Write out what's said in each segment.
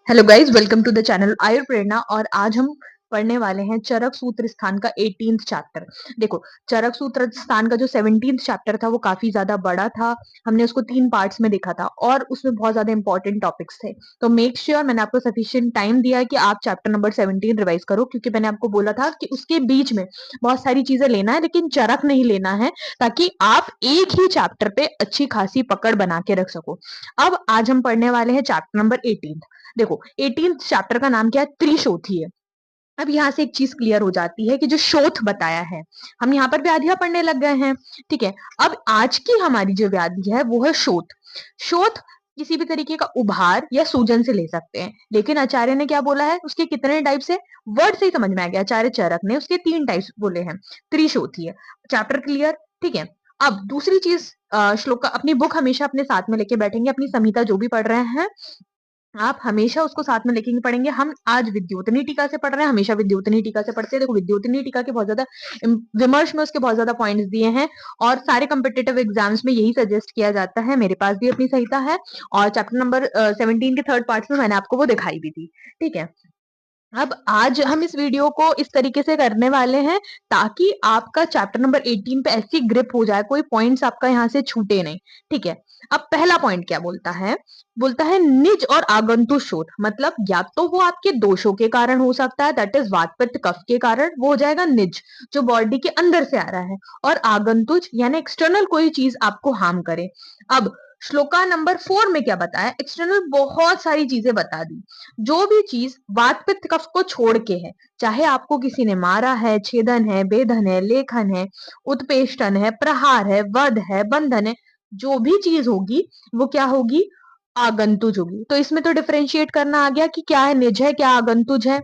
Hello guys, welcome to the channel Ayur Prerna. और आज हम पढ़ने वाले हैं चरक सूत्र स्थान का 18th चैप्टर। देखो, चरक सूत्र स्थान का जो 17th चैप्टर था वो काफी ज्यादा बड़ा था। हमने उसको 3 पार्ट्स में देखा था और उसमें बहुत ज्यादा इंपॉर्टेंट टॉपिक्स थे। तो मेक श्योर मैंने आपको सफिशिएंट टाइम दिया है कि आप चैप्टर नंबर 17 रिवाइज करो, क्योंकि मैंने आपको बोला था कि उसके बीच में बहुत सारी चीजें लेना है लेकिन चरक नहीं लेना है, ताकि आप एक ही चैप्टर पे अच्छी खासी पकड़ बना के रख सको। अब आज हम पढ़ने वाले हैं चैप्टर नंबर 18। देखो, 18th चैप्टर का नाम क्या है? त्रिशोथी है। अब यहाँ से एक चीज क्लियर हो जाती है कि जो शोथ बताया है, हम यहाँ पर व्याधियां पढ़ने लग गए हैं। ठीक है, अब आज की हमारी जो व्याधि है वो है शोथ। शोथ किसी भी तरीके का उभार या सूजन से ले सकते हैं, लेकिन आचार्य ने क्या बोला है, उसके कितने टाइप्स है वर्ड से ही समझ में आ गया। आचार्य चरक ने उसके 3 टाइप्स बोले हैं। त्रिशोथी है। Chapter clear? ठीक है। अब दूसरी चीज, श्लोक अपनी बुक हमेशा अपने साथ में लेके बैठेंगे। अपनी संहिता जो भी पढ़ रहे हैं आप हमेशा उसको साथ में लेके पढ़ेंगे। हम आज विद्योतनी टीका से पढ़ रहे हैं, हमेशा विद्योतनी टीका से पढ़ते हैं। देखो, विद्योतनी टीका के बहुत ज्यादा विमर्श में उसके बहुत ज्यादा पॉइंट्स दिए हैं और सारे कम्पिटेटिव एग्जाम्स में यही सजेस्ट किया जाता है। मेरे पास भी अपनी संहिता है और चैप्टर नंबर 17 के 3rd पार्ट में मैंने आपको वो दिखाई भी थी। ठीक है, अब आज हम इस वीडियो को इस तरीके से करने वाले हैं ताकि आपका चैप्टर नंबर 18 पे ऐसी ग्रिप हो जाए, कोई पॉइंट्स आपका यहाँ से छूटे नहीं। ठीक है, अब पहला पॉइंट क्या बोलता है? बोलता है निज और आगंतुक शोथ। मतलब या तो वो आपके दोषों के कारण हो सकता है, दैट इज वात पित्त कफ के कारण, वो हो जाएगा निज, जो बॉडी के अंदर से आ रहा है। और आगंतुक यानी एक्सटर्नल कोई चीज आपको हार्म करे। अब श्लोका नंबर 4 में क्या बताया? एक्सटर्नल बहुत सारी चीजें बता दी। जो भी चीज वात पित्त कफ को छोड़ के है, चाहे आपको किसी ने मारा है, छेदन है, बेधन है, लेखन है, उत्पेष्टन है, प्रहार है, वध है, बंधन है, जो भी चीज होगी वो क्या होगी? आगंतुज होगी। तो इसमें तो डिफरेंशिएट करना आ गया कि क्या है निज है, क्या आगंतुज है।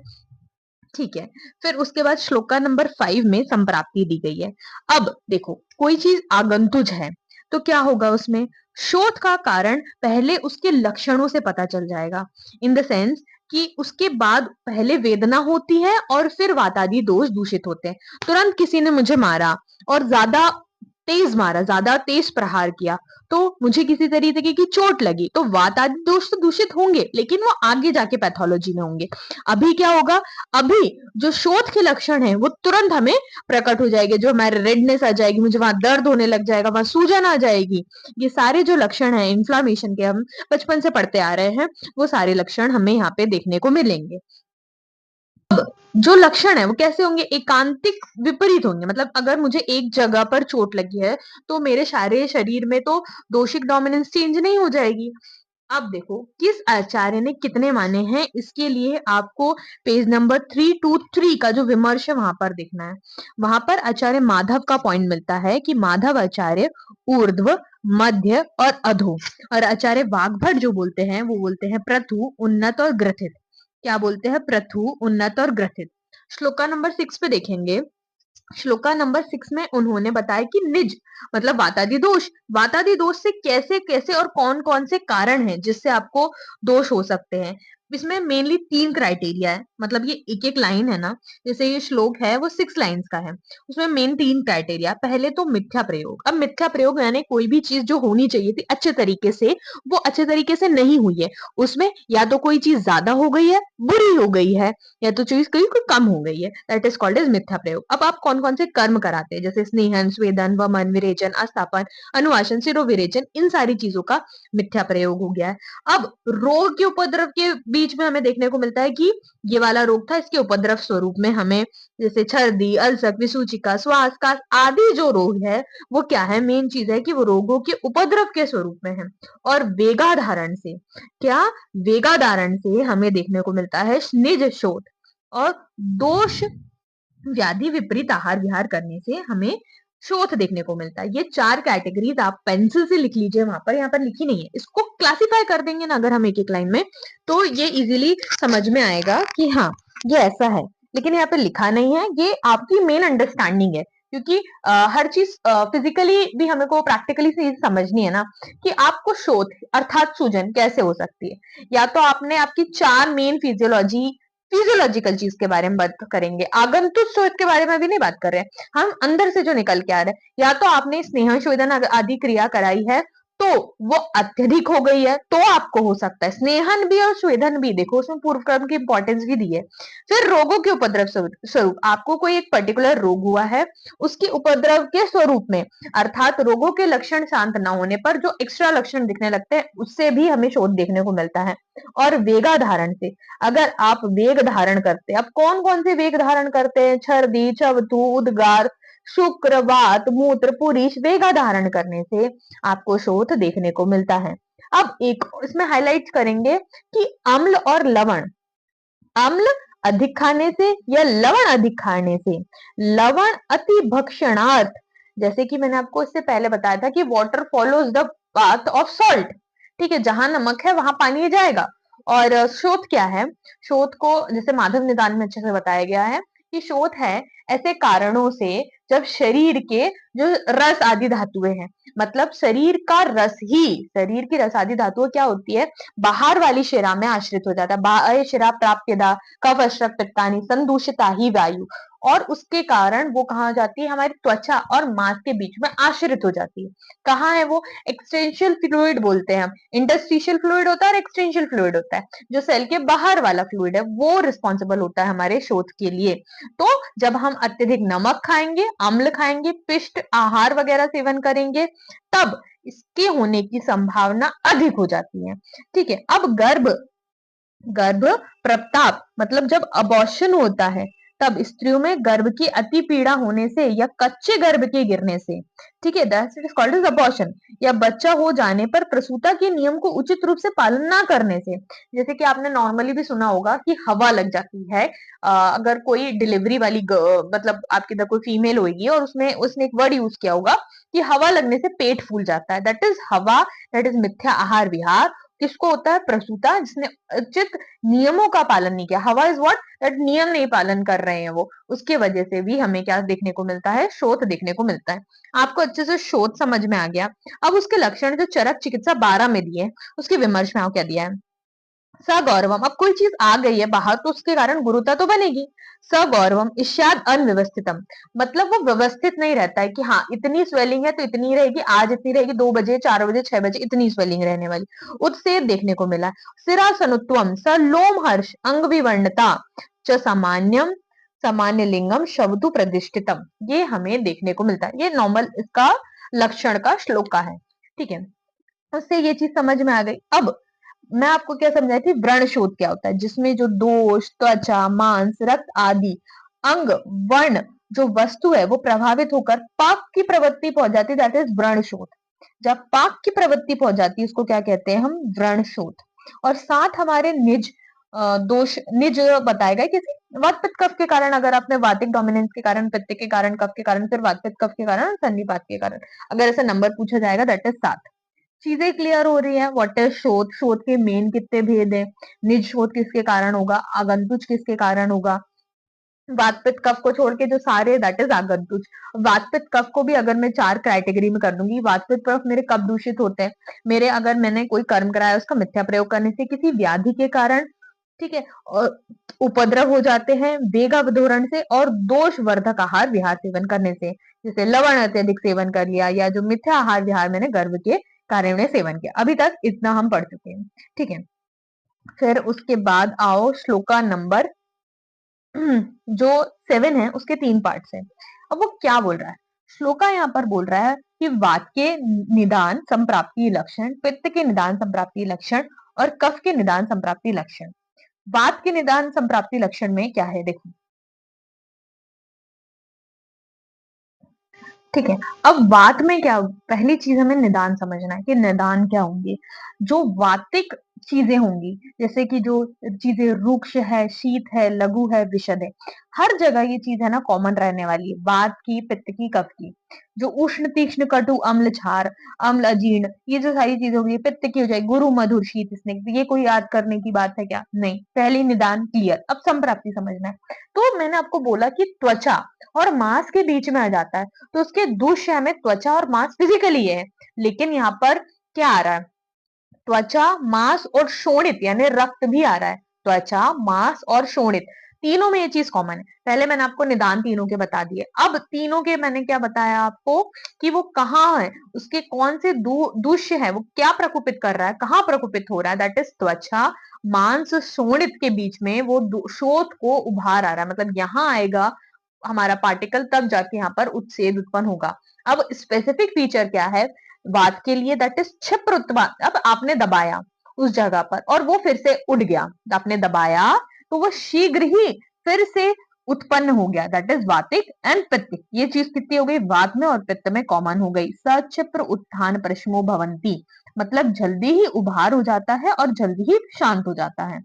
ठीक है, फिर उसके बाद श्लोका नंबर 5 में संप्राप्ति दी गई है। अब देखो, कोई चीज आगंतुज है तो क्या होगा उसमें? शोथ का कारण पहले उसके लक्षणों से पता चल जाएगा। इन द सेंस कि उसके बाद पहले वेदना होती है और फिर वातादि दोष दूषित होते हैं। तुरंत किसी ने मुझे मारा और ज्यादा तेज मारा, ज्यादा तेज प्रहार किया, तो मुझे किसी तरीके की चोट लगी, तो वात आदि दोष तो दूषित होंगे, लेकिन वो आगे जाके पैथोलॉजी में होंगे। अभी क्या होगा? अभी जो शोथ के लक्षण है वो तुरंत हमें प्रकट हो जाएंगे। जो हमारे रेडनेस आ जाएगी, मुझे वहां दर्द होने लग जाएगा, वहां सूजन आ जाएगी। ये सारे जो लक्षण है इन्फ्लामेशन के, हम बचपन से पढ़ते आ रहे हैं, वो सारे लक्षण हमें यहाँ पे देखने को मिलेंगे। जो लक्षण है वो कैसे होंगे? एकांतिक विपरीत होंगे। मतलब अगर मुझे एक जगह पर चोट लगी है तो मेरे सारे शरीर में तो दोषिक डोमिनेंस चेंज नहीं हो जाएगी। अब देखो, किस आचार्य ने कितने माने हैं, इसके लिए आपको पेज नंबर 323 का जो विमर्श है वहां पर देखना है। वहां पर आचार्य माधव का पॉइंट मिलता है कि माधव आचार्य ऊर्ध्व, मध्य और अधो। और आचार्य वाग्भट जो बोलते हैं वो बोलते हैं प्रथु, उन्नत और ग्रथित। क्या बोलते हैं? प्रथु, उन्नत और ग्रथित। श्लोका नंबर 6 पे देखेंगे। श्लोका नंबर 6 में उन्होंने बताया कि निज मतलब वातादि दोष। वातादि दोष से कैसे कैसे और कौन कौन से कारण हैं जिससे आपको दोष हो सकते हैं। इसमें मेनली 3 क्राइटेरिया है। मतलब ये एक एक लाइन है ना, जैसे ये श्लोक है वो 6 लाइंस का है, उसमें मेन 3 क्राइटेरिया। पहले तो मिथ्या प्रयोग। अब मिथ्या प्रयोग यानी कोई भी चीज जो होनी चाहिए थी अच्छे तरीके से, वो अच्छे तरीके से नहीं हुई है। उसमें या तो कोई चीज ज्यादा हो गई है, बुरी हो गई है, या तो चीज कोई कोई कम हो गई है, दैट इज कॉल्ड एज मिथ्या प्रयोग। अब आप कौन कौन से कर्म कराते हैं, जैसे स्नेहन, स्वेदन, वमन, विरेचन, आस्थापन, अनुवासन, सिरोविरेचन, इन सारी चीजों का मिथ्या प्रयोग हो गया है। अब रोग के उपद्रव के बीच में हमें देखने को मिलता है कि ये वाला रोग था, इसके उपद्रव स्वरूप में हमें जैसे छर्दी, अल्सर, विसूचिका, श्वास का आदि जो रोग है वो क्या है? मेन चीज है कि वो रोगों के उपद्रव के स्वरूप में है। और वेगाधारण से क्या? वेगाधारण से हमें देखने को मिलता है निज शोथ। और दोष व्याधि विपरीत आहार विहार करने से हमें शोथ देखने को मिलता है। ये 4 कैटेगरीज आप पेंसिल से लिख लीजिए, वहां पर यहाँ पर लिखी नहीं है। इसको क्लासिफाई कर देंगे ना अगर हम एक एक लाइन में, तो ये इजीली समझ में आएगा कि हाँ ये ऐसा है। लेकिन यहाँ पे लिखा नहीं है, ये आपकी मेन अंडरस्टैंडिंग है, क्योंकि हर चीज फिजिकली भी हमें को प्रैक्टिकली से समझनी है ना, कि आपको शोथ अर्थात सूजन कैसे हो सकती है। या तो आपने आपकी 4 मेन फिजियोलॉजिकल चीज के बारे में बात करेंगे, आगंतुक शोथ के बारे में भी नहीं बात कर रहे हैं हम, अंदर से जो निकल के आ रहे हैं। या तो आपने स्नेह शोधन आदि क्रिया कराई है तो वो अत्यधिक हो गई है तो आपको हो सकता है। स्नेहन भी और स्वेदन भी, देखो उसमें पूर्व कर्म की इंपॉर्टेंस भी दी है। फिर रोगों के उपद्रव स्वरूप, आपको कोई एक पर्टिकुलर रोग हुआ है, उसके उपद्रव के स्वरूप में, अर्थात रोगों के लक्षण शांत न होने पर जो एक्स्ट्रा लक्षण दिखने लगते हैं, उससे भी हमें शोथ देखने को मिलता है। और वेगा धारण से, अगर आप वेग धारण करते हैं, अब कौन कौन से वेग धारण करते हैं, छर्दी, चवथु, उद्गार, शुक्र, वात, मूत्र, पुरीष, वेगा धारण करने से आपको शोथ देखने को मिलता है। अब एक इसमें हाईलाइट करेंगे कि अम्ल और लवण, अम्ल अधिक खाने से या लवण अधिक खाने से, लवण अति भक्षणार्थ, जैसे कि मैंने आपको इससे पहले बताया था कि water follows the path of salt, ठीक है, जहां नमक है वहां पानी जाएगा। और शोथ क्या है, शोथ को जैसे माधव निदान में अच्छे से बताया गया है कि शोथ है ऐसे कारणों से जब शरीर के जो रस आदि धातुएं हैं, मतलब शरीर का रस ही, शरीर की रस आदि धातुएं क्या होती है, बाहर वाली शिरा में आश्रित हो जाता है। बाह्य शिरा प्राप्यदा कफ अश्रक पित्तानी संदूषिता ही वायु, और उसके कारण वो कहाँ जाती है, हमारी त्वचा और मांस के बीच में आश्रित हो जाती है। कहाँ है वो, एक्सटेंशियल फ्लूइड बोलते हैं हम, इंटरस्टिशियल फ्लूइड होता है और एक्सटेंशियल फ्लूइड होता है। जो सेल के बाहर वाला फ्लूइड है वो रिस्पॉन्सिबल होता है हमारे शोथ के लिए। तो जब हम अत्यधिक नमक खाएंगे, अम्ल खाएंगे, पिष्ट आहार वगैरह सेवन करेंगे, तब इसके होने की संभावना अधिक हो जाती है। ठीक है, अब गर्भ, गर्भ प्रताप मतलब जब अबॉर्शन होता है, तब स्त्रियों में गर्भ की अति पीड़ा होने से या कच्चे गर्भ के गिरने से, ठीक है, that's it is called as abortion, या बच्चा हो जाने पर प्रसूता के नियम को उचित रूप से पालन ना करने से, जैसे कि आपने नॉर्मली भी सुना होगा कि हवा लग जाती है। अगर कोई डिलीवरी वाली मतलब आपके इधर कोई फीमेल होगी और उसमें उसने एक वर्ड यूज किया होगा कि हवा लगने से पेट फूल जाता है, दैट इज हवा, दैट इज मिथ्या आहार विहार। किसको होता है, प्रसूता जिसने उचित नियमों का पालन नहीं किया। हवा इज व्हाट, दैट नियम नहीं पालन कर रहे हैं वो, उसके वजह से भी हमें क्या देखने को मिलता है, शोथ देखने को मिलता है। आपको अच्छे से शोथ समझ में आ गया। अब उसके लक्षण जो चरक चिकित्सा 12 में दिए, उसके विमर्श में क्या दिया है, सगौरवम, अब कोई चीज आ गई है बाहर तो उसके कारण गुरुता तो बनेगी। सगौरवम इष्याद अनव्यवस्थितम, मतलब वो व्यवस्थित नहीं रहता है कि हाँ इतनी स्वेलिंग है तो इतनी रहेगी, आज इतनी रहेगी, 2 बजे 4 बजे 6 बजे इतनी स्वेलिंग रहने वाली, उससे देखने को मिला। सिरासनुत्वम स लोम हर्ष अंग विवर्णता च सामान्यम सामान्य लिंगम शब्दु प्रतिष्ठितम, ये हमें देखने को मिलता है। ये नॉर्मल इसका लक्षण का श्लोक का है। ठीक है, उससे ये चीज समझ में आ गई। अब मैं आपको क्या समझाई थी, व्रण शोथ क्या होता है, जिसमें जो दोष, त्वचा, मांस, रक्त आदि अंग, वर्ण जो वस्तु है वो प्रभावित होकर पाक की प्रवृत्ति पहुंच जाती है, दैट इज व्रण शोथ। जब पाक की प्रवृत्ति पहुंच जाती है उसको क्या कहते हैं हम, व्रण शोथ। और साथ हमारे निज दोष, निज बताएगा किसी वात पित्त कफ के कारण, अगर आपने वातिक डोमिनेंस के कारण, पित्त के कारण, कफ के कारण, फिर वात पित्त कफ के कारण, संधिपात के कारण, अगर ऐसा नंबर पूछा जाएगा दैट इज 7। चीजें क्लियर हो रही है, व्हाट इज शोथ, शोथ के मेन कितने भेद है, निज शोथ किसके कारण होगा, आगंतुज किसके कारण होगा, वात पित्त कफ को छोड़ के जो सारे दैट इज आगंतुज। वात पित्त कफ को भी अगर मैं 4 कैटेगरी में कर दूंगी, वात पित्त कफ मेरे कब दूषित होते हैं, मेरे अगर मैंने कोई कर्म कराया उसका मिथ्या प्रयोग करने से, किसी व्याधि के कारण, ठीक है, और उपद्रव हो जाते हैं वेग अवधोरण से, और दोष वर्धक आहार विहार सेवन करने से, जैसे लवण अत्यधिक सेवन कर लिया, या जो मिथ्या आहार विहार मैंने गर्भ के कारण में सेवन किया। अभी तक इतना हम पढ़ चुके हैं। ठीक है, फिर उसके बाद आओ श्लोका नंबर जो 7 है उसके 3 पार्ट्स हैं। अब वो क्या बोल रहा है, श्लोका यहाँ पर बोल रहा है कि वात के निदान संप्राप्ति लक्षण, पित्त के निदान संप्राप्ति लक्षण, और कफ के निदान संप्राप्ति लक्षण। वात के निदान संप्राप्ति लक्षण में क्या है, देखो, ठीक है। अब वात में क्या, पहली चीज हमें निदान समझना है कि निदान क्या होंगे, जो वातिक चीजें होंगी, जैसे कि जो चीजें रुक्ष है, शीत है, लघु है, विशद है, हर जगह ये चीज है ना कॉमन रहने वाली है, वात की, पित्त की, कफ की। जो उष्ण तीक्ष्ण कटु अम्ल क्षार, अम्ल अजीर्ण, ये जो सारी चीजें होंगी, पित्त की हो जाएगी, गुरु मधुर शीत स्निग्ध, ये कोई याद करने की बात है क्या, नहीं, पहली निदान क्लियर। अब संप्राप्ति समझना है, तो मैंने आपको बोला कि त्वचा और मांस के बीच में आ जाता है, तो उसके दुष्य में त्वचा और मांस फिजिकली है, लेकिन यहाँ पर क्या आ रहा है, त्वचा, मांस और शोणित यानी रक्त भी आ रहा है, त्वचा, मांस और शोणित, तीनों में ये चीज कॉमन है। पहले मैंने आपको निदान तीनों के बता दिए, अब तीनों के मैंने क्या बताया आपको कि वो कहाँ है, उसके कौन से दूष्य है, वो क्या प्रकुपित कर रहा है, कहाँ प्रकुपित हो रहा है, दैट इज त्वचा मांस शोणित के बीच में वो शोथ को उभार आ रहा है, मतलब यहाँ आएगा हमारा पार्टिकल, तब जाके यहाँ पर उत्सेद उत्पन्न होगा। अब स्पेसिफिक फीचर क्या है वात के लिए, दैट इज क्षिप्र उत्पाद। अब आपने दबाया उस जगह पर और वो फिर से उड़ गया, आपने दबाया तो वो शीघ्र ही फिर से उत्पन्न हो गया, दैट इज वातिक एंड पित्तिक। ये चीज कितनी हो गई, वात में और पित्त में कॉमन हो गई। सक्षिप्र उत्थान प्रश्मो भवंती, मतलब जल्दी ही उभार हो जाता है और जल्दी ही शांत हो जाता है।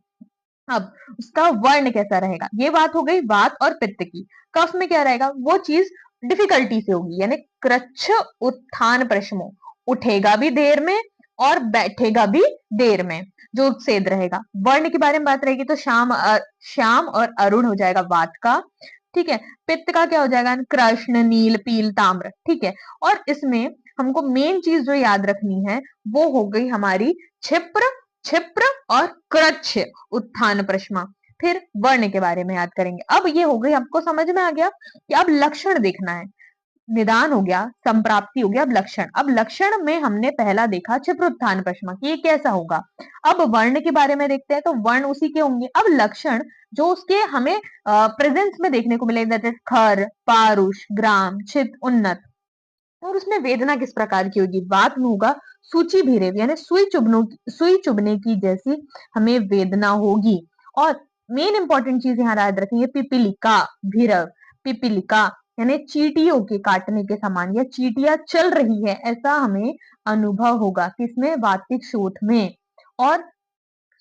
अब उसका वर्ण कैसा रहेगा, ये बात हो गई वात और पित्त की। कफ में क्या रहेगा, वो चीज डिफिकल्टी से होगी, यानी कृच्छ उत्थान प्रश्मो, उठेगा भी देर में और बैठेगा भी देर में, जो उत्सेद रहेगा। वर्ण के बारे में बात रहेगी तो श्याम और अरुण हो जाएगा वात का, ठीक है। पित्त का क्या हो जाएगा, कृष्ण नील पील ताम्र, ठीक है। और इसमें हमको मेन चीज जो याद रखनी है वो हो गई हमारी क्षिप्र, क्षिप्र और कृच्छ उत्थान प्रश्मा। फिर वर्ण के बारे में याद करेंगे। अब ये हो गई, आपको समझ में आ गया कि अब लक्षण देखना है। निदान हो गया, संप्राप्ति हो गया, अब लक्षण। अब लक्षण में हमने पहला देखा क्षिप्र उत्थान प्रश्मा कि ये कैसा होगा। अब वर्ण के बारे में देखते हैं, तो वर्ण उसी के होंगे। अब लक्षण जो उसके हमें प्रेजेंस में देखने को मिलेगा, जैसे खर, पारुष, ग्राम, छित, उन्नत। और उसमें वेदना किस प्रकार की होगी, वात में होगा सूची भीरेव, यानी सुई चुभने की जैसी हमें वेदना होगी। और मेन इंपॉर्टेंट चीज यहाँ याद रखेंगे, पिपीलिका भीरव, पिपीलिका यानी चींटियों के काटने के समान, या चींटियां चल रही है ऐसा हमें अनुभव होगा, किसमें, वातिक शोथ में। और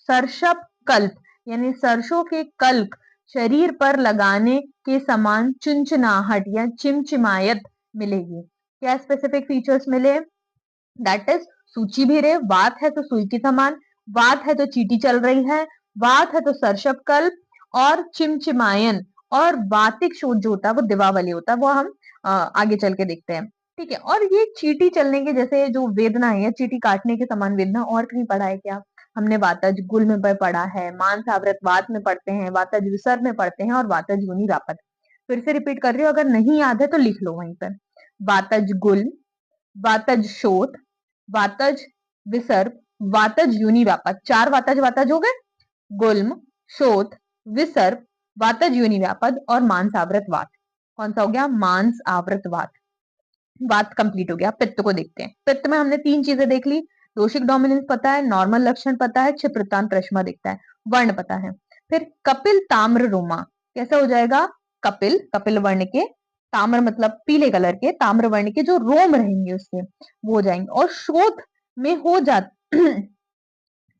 सरसप कल्प, यानी सरसों के कल्क शरीर पर लगाने के समान चुनचुनाहट या चिमचिमायत मिलेगी। क्या स्पेसिफिक फीचर्स मिले, दैट इज सूची भी रहे, वात है तो सुई के समान, वात है तो चीटी चल रही है, वात है तो सरसप कल्प और चिमचिमायन। और वातिक शोथ जो होता है वो दिवावली होता है, वो हम आगे चल के देखते हैं, ठीक है। और ये चीटी चलने के जैसे जो वेदना है या चीटी काटने के समान वेदना और कहीं पढ़ा है क्या, हमने वातज गुल में पढ़ा है, मांस आवृत वात में पढ़ते हैं, वातज विसर्ग में पढ़ते हैं, और वातज योनि व्यापक। फिर से रिपीट कर रही हूँ, अगर नहीं याद है तो लिख लो वहीं पर। वातज गुल, वातज शोथ, वातज विसर्ग, वातज योनि व्यापक। चार वातज वातज हो गए, गुल्म, शोथ, विसर्ग, वातज योनि व्यापद और मांस आवृत वात। कौन सा हो गया, मांस आवृत वात। बात कंप्लीट हो गया। पित्त को देखते हैं। पित्त में हमने तीन चीजें देख ली, दोषिक डोमिनेंस पता है, नॉर्मल लक्षण पता है, क्षिप्रतान प्रश्मा दिखता है, वर्ण पता है। फिर कपिल ताम्र रोमा कैसा हो जाएगा, कपिल, कपिल वर्ण के, ताम्र मतलब पीले कलर के, ताम्र वर्ण के जो रोम रहेंगे उसके वो हो जाएंगे, और शोथ में हो जा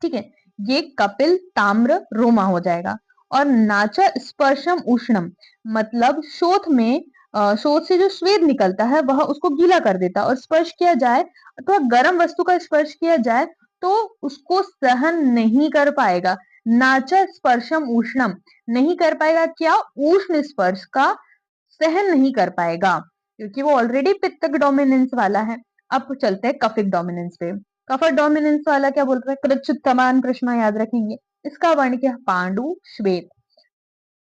ठीक है, ये कपिल ताम्र रोमा हो जाएगा। और नाचा स्पर्शम उष्णम, मतलब शोथ में शोथ से जो स्वेद निकलता है वह उसको गीला कर देता है, और स्पर्श किया जाए अथवा गर्म वस्तु का स्पर्श किया जाए तो उसको सहन नहीं कर पाएगा। नाचा स्पर्शम उष्णम, नहीं कर पाएगा क्या, उष्ण स्पर्श का सहन नहीं कर पाएगा, क्योंकि वो ऑलरेडी पित्तक डोमिनेंस वाला है। अब चलते हैं कफिक डोमिनेंस पे। कफर डोमिनेंस वाला क्या बोल रहा है, कृच्छ्रुतमान प्रश्न याद रखेंगे। इसका वर्ण क्या, पांडु श्वेत।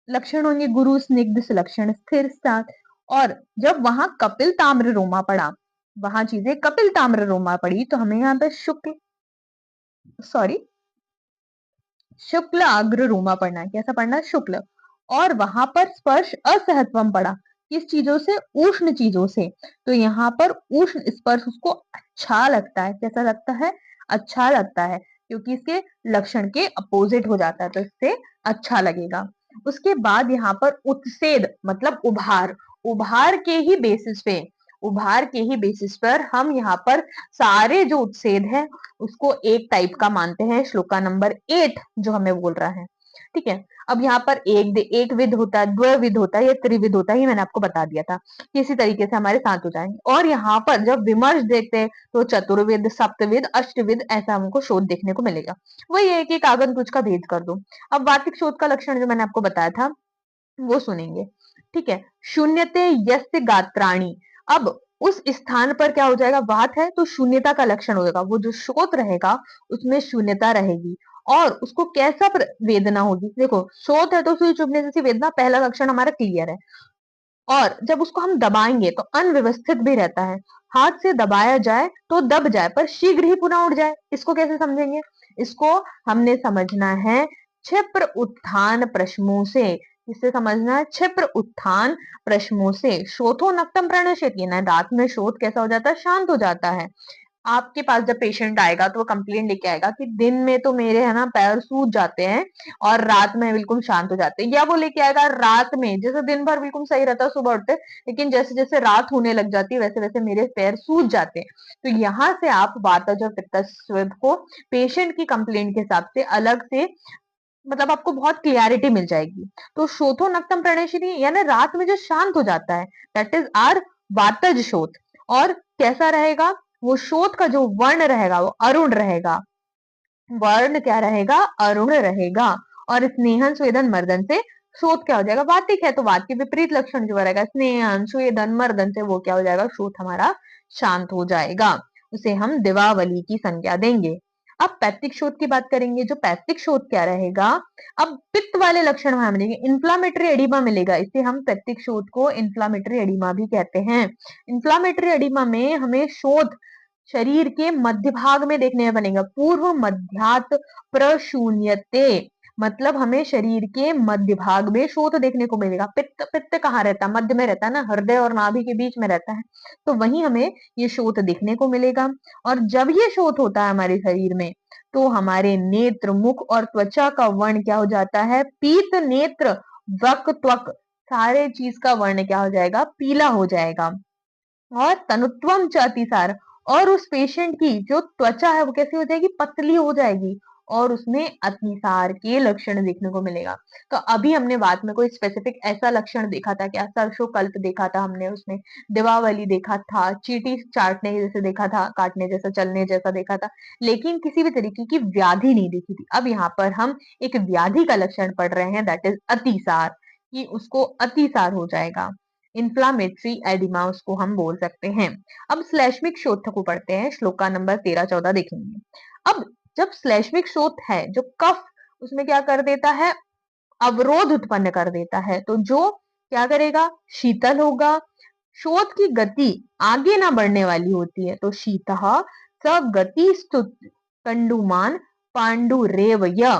लक्षण होंगे गुरु स्निग्ध सुलक्षण स्थिर साथ। और जब वहां कपिल ताम्र रोमा पड़ा, वहां चीजें कपिल ताम्र रोमा पड़ी, तो हमें यहाँ पे शुक्ल अग्र रोमा पढ़ना है। कैसा पढ़ना है, शुक्ल। और वहां पर स्पर्श असहत्वम पड़ा, किस चीजों से, उष्ण चीजों से। तो यहाँ पर उष्ण स्पर्श उसको अच्छा लगता है, कैसा लगता है, अच्छा लगता है, क्योंकि इसके लक्षण के अपोजिट हो जाता है, तो इससे अच्छा लगेगा। उसके बाद यहाँ पर उत्सेद मतलब उभार, उभार के ही बेसिस पे, उभार के ही बेसिस पर हम यहाँ पर सारे जो उत्सेद है उसको एक टाइप का मानते हैं, श्लोका नंबर 8 जो हमें बोल रहा है, ठीक है। अब यहाँ पर एक विध होता है, द्विविध होता है, या त्रिविध होता है, ये मैंने आपको बता दिया था, किसी तरीके से हमारे साथ हो जाएंगे। और यहाँ पर जब विमर्श देखते हैं तो चतुर्विद, सप्तविद, अष्टविद ऐसा हमको शोध देखने को मिलेगा। वही है कि कागज कुछ का भेद कर दो। अब वार्तिक शोध का लक्षण जो मैंने आपको बताया था वो सुनेंगे, ठीक है। शून्यते यस्य गात्राणी, अब उस स्थान पर क्या हो जाएगा, वात है तो शून्यता का लक्षण होगा, वो जो शोथ रहेगा उसमें शून्यता रहेगी। और उसको कैसा वेदना होगी। देखो शोथ है तो सुई चुभने जैसी वेदना, पहला लक्षण हमारा क्लियर है। और जब उसको हम दबाएंगे तो अनव्यवस्थित भी रहता है, हाथ से दबाया जाए तो दब जाए पर शीघ्र ही पुनः उठ जाए। इसको कैसे समझेंगे? इसको हमने समझना है क्षिप्र उत्थान प्रश्नों से। इससे समझना है क्षिप्र उत्थान प्रश्नों से। शोथो नक्तम प्रणश्यति, ये ना रात में शोथ कैसा हो जाता है? शांत हो जाता है। आपके पास जब पेशेंट आएगा तो वो कंप्लेंट लेके आएगा कि दिन में तो मेरे है ना पैर सूज जाते हैं और रात में बिल्कुल शांत हो जाते हैं, या वो लेके आएगा रात में जैसे दिन भर बिल्कुल सही रहता है सुबह उठते, लेकिन जैसे जैसे रात होने लग जाती है वैसे वैसे मेरे पैर सूज जाते हैं। तो यहाँ से आप वातज और पित्तस्वेद को पेशेंट की कंप्लेंट के हिसाब से अलग से, मतलब आपको बहुत क्लियरिटी मिल जाएगी। तो शोथो नक्तम प्रणयशिनी यानी रात में जो शांत हो जाता है, दैट इज आर वातज शोथ। और कैसा रहेगा वो शोथ का जो वर्ण रहेगा वो अरुण रहेगा। वर्ण क्या रहेगा? अरुण रहेगा। और स्नेहन स्वेदन मर्दन से शोथ क्या हो जाएगा? वातिक है तो वात के विपरीत लक्षण जो रहेगा स्नेहन स्वेदन मर्दन से, वो क्या हो जाएगा? शोथ हमारा शांत हो जाएगा। उसे हम दिवावली की संज्ञा देंगे। अब पैत्तिक शोथ की बात करेंगे। जो पैत्तिक शोथ क्या रहेगा? अब पित्त वाले लक्षण वहां मिलेंगे, इन्फ्लामेटरी एडिमा मिलेगा, इसे हम पैत्तिक शोथ को इन्फ्लामेटरी एडिमा भी कहते हैं। इन्फ्लामेटरी एडिमा में हमें शोथ शरीर के मध्य भाग में देखने में बनेगा, पूर्व मध्यात प्रशून्यते, मतलब हमें शरीर के मध्य भाग में शोथ देखने को मिलेगा। पित्त, पित्त कहाँ रहता है? मध्य में रहता है ना, हृदय और नाभि के बीच में रहता है, तो वहीं हमें ये शोथ देखने को मिलेगा। और जब ये शोथ होता है हमारे शरीर में तो हमारे नेत्र, मुख और त्वचा का वर्ण क्या हो जाता है? पीत नेत्र, वक, त्वक, सारे चीज का वर्ण क्या हो जाएगा? पीला हो जाएगा। और तनुत्वम च अतिसार, और उस पेशेंट की जो त्वचा है वो कैसी हो जाएगी? पतली हो जाएगी और उसमें अतिसार के लक्षण देखने को मिलेगा। तो अभी हमने बात में कोई स्पेसिफिक ऐसा लक्षण देखा था क्या? सरसों देखा था हमने, उसमें दिवावली देखा था, चींटी चाटने जैसे देखा था, काटने जैसा, चलने जैसा देखा था, लेकिन किसी भी तरीके की व्याधि नहीं देखी थी। अब यहाँ पर हम एक व्याधि का लक्षण पढ़ रहे हैं, दैट इज अतिसार, कि उसको अतिसार हो जाएगा। इन्फ्लामेटरी एडिमा उसको हम बोल सकते हैं। अब श्लेष्मिक शोथ को पढ़ते हैं, श्लोका नंबर 13-14 देखेंगे। अब जब श्लेष्मिक शोथ है, जो कफ उसमें क्या कर देता है? अवरोध उत्पन्न कर देता है, तो जो क्या करेगा? शीतल होगा। शोथ की गति आगे ना बढ़ने वाली होती है, तो शीतः स गति स्तुत कंडुमान पांडुरेव य,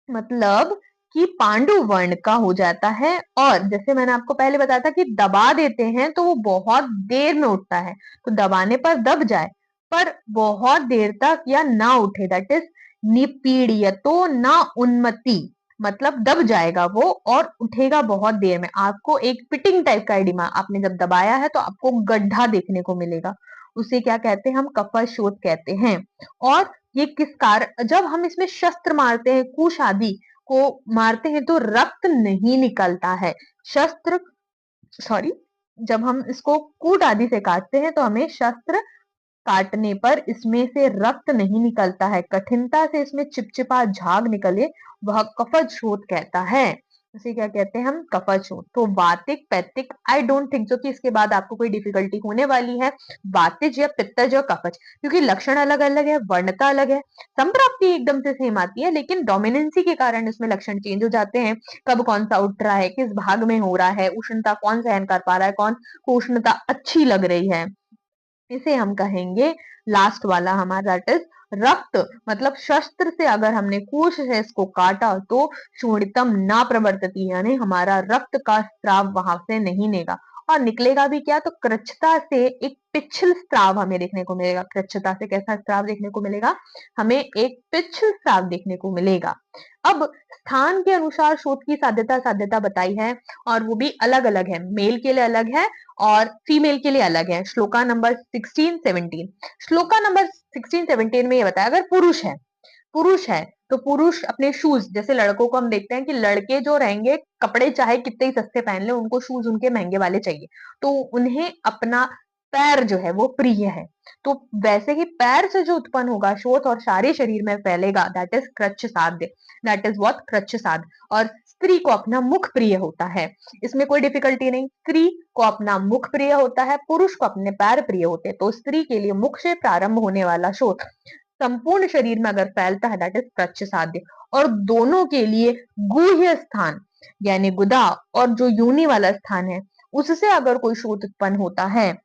मतलब कि पांडु वर्ण का हो जाता है। और जैसे मैंने आपको पहले बताया था कि दबा देते हैं तो वो बहुत देर में उठता है, तो दबाने पर दब जाए पर बहुत देर तक या ना उठे, दैट इज निपीड़ियतो ना उन्मति, मतलब दब जाएगा वो और उठेगा बहुत देर में। आपको एक पिटिंग टाइप का एडिमा, आपने जब दबाया है तो आपको गड्ढा देखने को मिलेगा, उसे क्या कहते हैं? हम कफा शोथ कहते हैं। और ये किस कारण, जब हम इसमें शस्त्र मारते हैं, कुश आदि को मारते हैं तो रक्त नहीं निकलता है। शस्त्र, सॉरी, जब हम इसको कूट आदि से काटते हैं तो हमें शस्त्र काटने पर इसमें से रक्त नहीं निकलता है, कठिनता से इसमें चिपचिपा झाग निकले, वह कफज शोथ कहता है। उसे क्या कहते हैं हम? कफज शोथ। तो वातिक, पैतिक, आई डोंट थिंक सो कि इसके बाद आपको कोई डिफिकल्टी होने वाली है। वातिज या पित्तज या कफज, क्योंकि लक्षण अलग अलग है, वर्णता अलग है, संप्राप्ति एकदम से सेम आती है, लेकिन डोमिनेंसी के कारण इसमें लक्षण चेंज हो जाते हैं। कब कौन सा उठ रहा है, किस भाग में हो रहा है, उष्णता कौन सहन कर पा रहा है, कौन को उष्णता अच्छी लग रही है, इसे हम कहेंगे लास्ट वाला हमारा, दैट इज रक्त, मतलब शस्त्र से अगर हमने कुश से इसको काटा तो शूणितम ना प्रवर्तती, यानी हमारा रक्त का स्त्राव वहां से नहीं नेगा। और निकलेगा भी क्या? तो कृच्छता से एक पिच्छल स्त्राव हमें देखने को मिलेगा। कृच्छता से कैसा स्त्राव देखने को मिलेगा? हमें एक पिच्छल स्त्राव देखने को मिलेगा। अब स्थान के अनुसार शोथ की साध्यता साध्यता बताई है, और वो भी अलग अलग है, मेल के लिए अलग है और फीमेल के लिए अलग है। श्लोका नंबर 16-17, श्लोका नंबर 16-17 में ये बताया, अगर पुरुष है तो पुरुष अपने शूज, जैसे लड़कों को हम देखते हैं कि लड़के जो रहेंगे कपड़े चाहे कितने ही सस्ते पहन ले, उनको शूज उनके महंगे वाले चाहिए, तो उन्हें अपना पैर जो है वो प्रिय है। तो वैसे ही पैर से जो उत्पन्न होगा शोथ और सारे शरीर में फैलेगा, दैट इज कृच्छ साध्य, दैट इज व्हाट? कृच्छ साध। और स्त्री को अपना मुख प्रिय होता है, इसमें कोई डिफिकल्टी नहीं। स्त्री को अपना मुख प्रिय होता है, पुरुष को अपने पैर प्रिय होते हैं, तो स्त्री के लिए मुख से प्रारंभ होने वाला शोथ संपूर्ण शरीर में अगर फैलता है दैट इज प्रच्छसाध्य। और दोनों के लिए गुह्य स्थान यानी गुदा और जो योनि वाला स्थान है उससे अगर कोई शोथ उत्पन्न होता है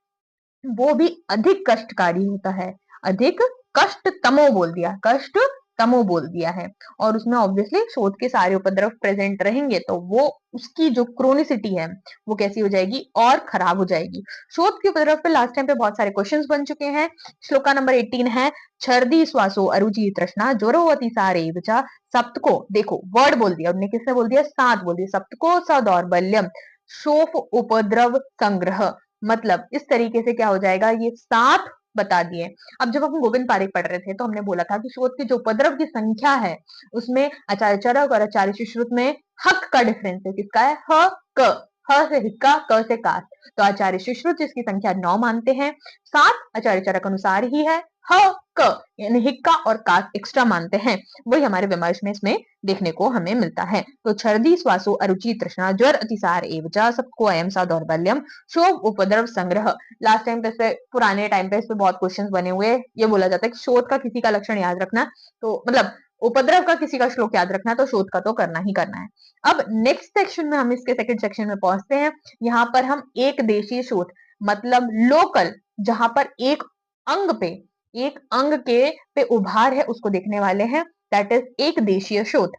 वो भी अधिक कष्टकारी होता है। अधिक कष्टतमो बोल दिया, कष्ट तमो बोल दिया है। और उसमें ऑब्वियसली शोथ के सारे उपद्रव प्रेजेंट रहेंगे तो वो उसकी जो क्रोनिसिटी है वो कैसी हो जाएगी और खराब हो जाएगी। शोथ के उपद्रव पे लास्ट टाइम पे बहुत सारे क्वेश्चंस बन चुके हैं। श्लोका नंबर 18 है छर्दी श्वासो अरुचि तृष्णा जोरो अतिसारे विचा सप्तको। देखो वर्ड बोल दिया उन्होंने, किसने बोल दिया, सात बोल दिया। सप्तको स दौर्बल्यम शोफ उपद्रव संग्रह, मतलब इस तरीके से क्या हो जाएगा, ये सात बता दिए। अब जब हम गोविंद पारिक पढ़ रहे थे तो हमने बोला था कि शोथ के जो उपद्रव की संख्या है उसमें आचार्य चरक और आचार्य सुश्रुत में हक का डिफरेंस है। किसका है, ह क, ह से हिक्का, क से कास। तो आचार्य सुश्रुत जिसकी संख्या 9 मानते हैं, 7 आचार्य चरक अनुसार ही है, ह क यानी हिक्का और कास एक्स्ट्रा मानते हैं। वही हमारे विमर्श में इसमें देखने को हमें मिलता है। तो छर्दी श्वासो अरुचि तृष्णा ज्वर अतिसार एवं सबको अयम सा दौर्बल्यम शोभ उपद्रव संग्रह। लास्ट टाइम पे, पुराने टाइम पे इस पे बहुत क्वेश्चंस बने हुए। ये बोला जाता है कि शोध का किसी का लक्षण याद रखना, तो मतलब उपद्रव का किसी का श्लोक याद रखना, तो शोध का तो करना ही करना है। अब नेक्स्ट सेक्शन में हम इसके सेकंड सेक्शन में पहुंचते हैं। यहाँ पर हम एक देशीय शोध मतलब लोकल, जहां पर एक अंग पे, एक अंग के पे उभार है उसको देखने वाले हैं। दैट इज एक देशीय शोध।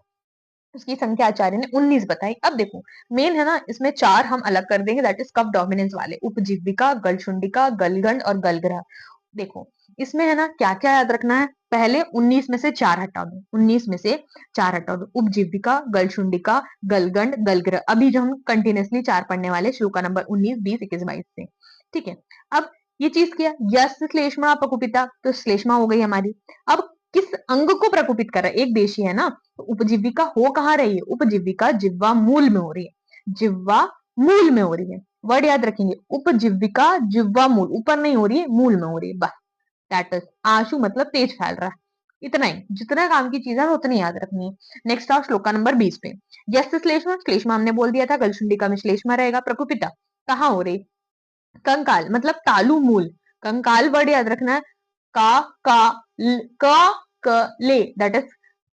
उसकी संख्या आचार्य ने 19 बताई। अब देखो मेन है ना, इसमें चार हम अलग कर देंगे दैट इज कफ डोमिनेंस वाले, उपजीविका, गलशुंडिका, गलगंड और गलग्रह। देखो इसमें है ना क्या क्या याद रखना है, पहले 19 में से 4 हटा दो, 19 में से 4 हटा दो, उपजीविका, गलशुंडिका, गलगंड, गलग्रह। अभी जो हम कंटिन्यूसली 4 पढ़ने वाले श्लोका नंबर 19, 20, 21, 22 से, ठीक है। अब ये चीज किया, यश श्लेष्मा प्रकुपिता, तो श्लेष्मा हो गई हमारी। अब किस अंग को प्रकुपित कर रहा है, एक देशी है ना, तो उपजीविका हो कहाँ रही है, उपजीविका जिह्वा मूल में हो रही है, जिह्वा मूल में हो रही है। वर्ड याद रखेंगे, उपजीविका जिह्वा मूल, ऊपर नहीं हो रही है, मूल में हो रही है, बस। दैट इज आशु मतलब तेज फैल रहा है। इतना ही, जितना काम की चीज है उतनी याद रखनी है। नेक्स्ट आओ श्लोका नंबर 20 पे। यश श्लेष्मा, श्लेष्मा हमने बोल दिया था, गलशुंडिका में श्लेष्मा रहेगा। प्रकुपिता कहाँ हो रही, कंकाल मतलब तालु मूल, कंकाल वर्ड याद रखना है, का ले, दैट इज